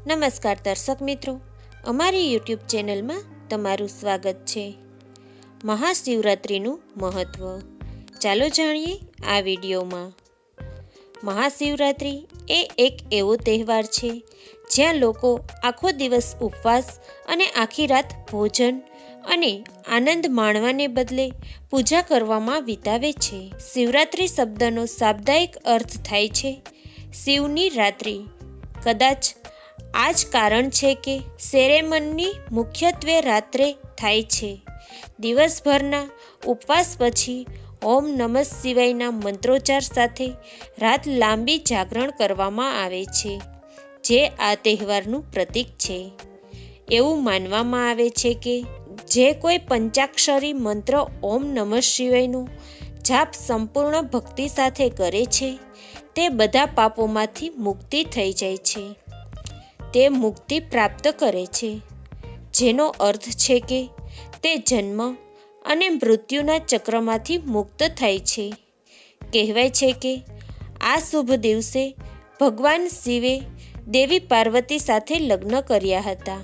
નમસ્કાર દર્શક મિત્રો, અમારી યુટ્યુબ ચેનલમાં તમારું સ્વાગત છે। મહાશિવરાત્રિનું મહત્ત્વ ચાલો જાણીએ આ વિડીયોમાં। મહાશિવરાત્રિ એ એક એવો તહેવાર છે જ્યાં લોકો આખો દિવસ ઉપવાસ અને આખી રાત ભોજન અને આનંદ માણવાને બદલે પૂજા કરવામાં વિતાવે છે। શિવરાત્રિ શબ્દનો શાબ્દિક અર્થ થાય છે શિવની રાત્રિ। કદાચ આ જ કારણ છે કે સેરેમની મુખ્યત્વે રાત્રે થાય છે। દિવસભરના ઉપવાસ પછી ઓમ નમઃ શિવાયના મંત્રોચ્ચાર સાથે રાત લાંબી જાગરણ કરવામાં આવે છે, જે આ તહેવારનું પ્રતીક છે। એવું માનવામાં આવે છે કે જે કોઈ પંચાક્ષરી મંત્ર ઓમ નમઃ શિવાયનો જાપ સંપૂર્ણ ભક્તિ સાથે કરે છે તે બધા પાપોમાંથી મુક્તિ થઈ જાય છે। તે મુક્તિ પ્રાપ્ત કરે છે, જેનો અર્થ છે કે તે જન્મ અને મૃત્યુના ચક્રમાંથી મુક્ત થાય છે। કહેવાય છે કે આ શુભ દિવસે ભગવાન શિવે દેવી પાર્વતી સાથે લગ્ન કર્યા હતા।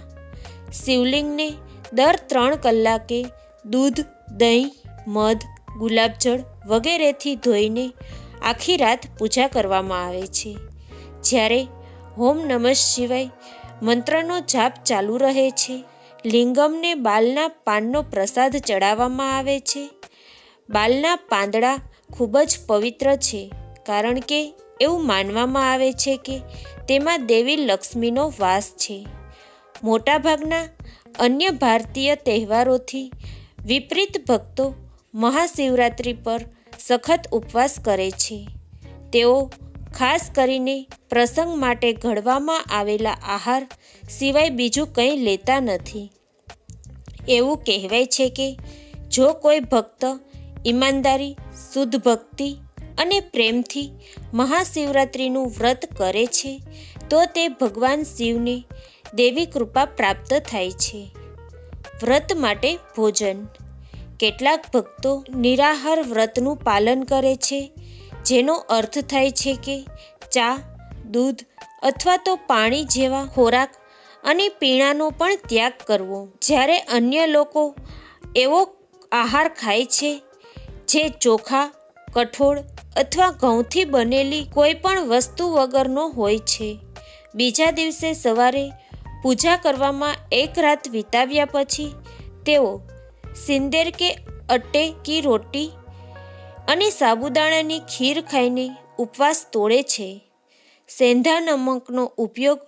શિવલિંગને દર 3 કલાકે દૂધ, દહીં, મધ, ગુલાબજળ વગેરેથી ધોઈને આખી રાત પૂજા કરવામાં આવે છે। જ્યારે ઓમ નમઃ શિવાય મંત્રનો જાપ ચાલુ રહે છે, લિંગમને બાલના પાનનો પ્રસાદ ચડાવવામાં આવે છે। બાલના પાંદડા ખૂબ જ પવિત્ર છે, કારણ કે એવું માનવામાં આવે છે કે તેમાં દેવી લક્ષ્મીનો વાસ છે। મોટાભાગના અન્ય ભારતીય તહેવારોથી વિપરીત ભક્તો મહાશિવરાત્રિ પર સખત ઉપવાસ કરે છે। તેઓ ખાસ કરીને પ્રસંગ માટે ઘડવામાં આવેલા આહાર સિવાય બીજું કંઈ લેતા નથી। એવું કહેવાય છે કે જો કોઈ ભક્ત ઈમાનદારી, શુદ્ધ ભક્તિ અને પ્રેમથી મહાશિવરાત્રિનું વ્રત કરે છે તો તે ભગવાન શિવને દેવી કૃપા પ્રાપ્ત થાય છે। વ્રત માટે ભોજન। કેટલાક ભક્તો નિરાહાર વ્રતનું પાલન કરે છે, જેનો અર્થ થાય છે કે ચા, દૂધ અથવા તો પાણી જેવા ખોરાક અને પીણાનો પણ ત્યાગ કરવો। જ્યારે અન્ય લોકો એવો આહાર ખાય છે જે ચોખા, કઠોળ અથવા ઘઉંથી બનેલી કોઈ પણ વસ્તુ વગરનો હોય છે। બીજા દિવસે સવારે પૂજા કરવામાં એક રાત વિતાવ્યા પછી તેઓ સિંદેર કે અટ્ટે કી રોટી અને સાબુદાણાની ખીર ખાઈને ઉપવાસ તોડે છે। સેંધા નમકનો ઉપયોગ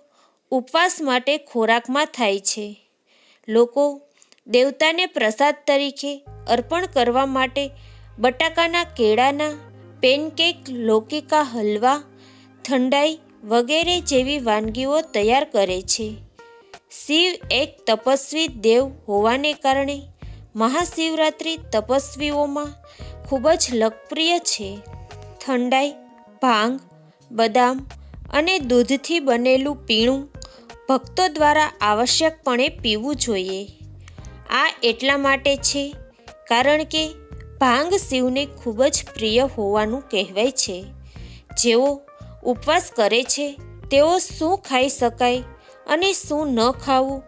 ઉપવાસ માટે ખોરાકમાં થાય છે। લોકો દેવતાને પ્રસાદ તરીકે અર્પણ કરવા માટે બટાકાના કેળાના પેનકેક, લૌકિકા હલવા, ઠંડાઈ વગેરે જેવી વાનગીઓ તૈયાર કરે છે। શિવ એક તપસ્વી દેવ હોવાને કારણે મહાશિવરાત્રિ તપસ્વીઓમાં ખૂબ જ લોકપ્રિય છે। ઠંડાઈ, ભાંગ, બદામ અને દૂધથી બનેલું પીણું ભક્તો દ્વારા આવશ્યકપણે પીવું જોઈએ। આ એટલા માટે છે કારણ કે ભાંગ શિવને ખૂબ જ પ્રિય હોવાનું કહેવાય છે। જેઓ ઉપવાસ કરે છે તેઓ શું ખાઈ શકાય અને શું ન ખાવું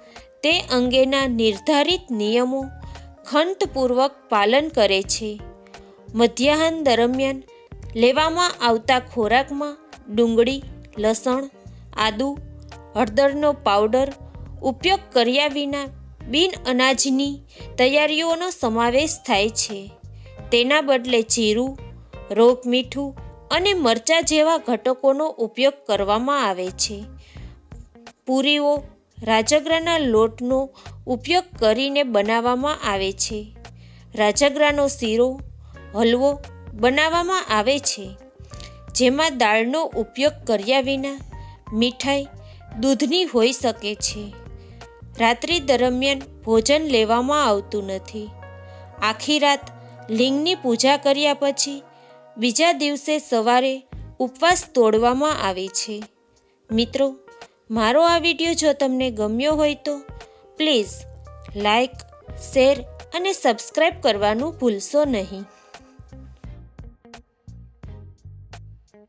તે અંગેના નિર્ધારિત નિયમો ખંતપૂર્વક પાલન કરે છે। મધ્યાહન દરમિયાન લેવામાં આવતા ખોરાકમાં ડુંગળી, લસણ, આદુ, હળદરનો પાવડર ઉપયોગ કર્યા વિના બિન અનાજની તૈયારીઓનો સમાવેશ થાય છે। તેના બદલે જીરું, રોક મીઠું અને મરચાં જેવા ઘટકોનો ઉપયોગ કરવામાં આવે છે। પૂરીઓ રાજગરાના લોટનો ઉપયોગ કરીને બનાવવામાં આવે છે। રાજગરાનો શીરો, હલવો બનાવવામાં આવે છે, જેમાં દાળનો ઉપયોગ કર્યા વિના મીઠાઈ દૂધની હોઈ શકે છે। રાત્રિ દરમિયાન ભોજન લેવામાં આવતું નથી। આખી રાત લિંગની પૂજા કર્યા પછી બીજા દિવસે સવારે ઉપવાસ તોડવામાં આવે છે। મિત્રો, મારો આ વિડીયો જો તમને ગમ્યો હોય તો પ્લીઝ લાઈક, શેર અને સબસ્ક્રાઈબ કરવાનું ભૂલશો નહીં।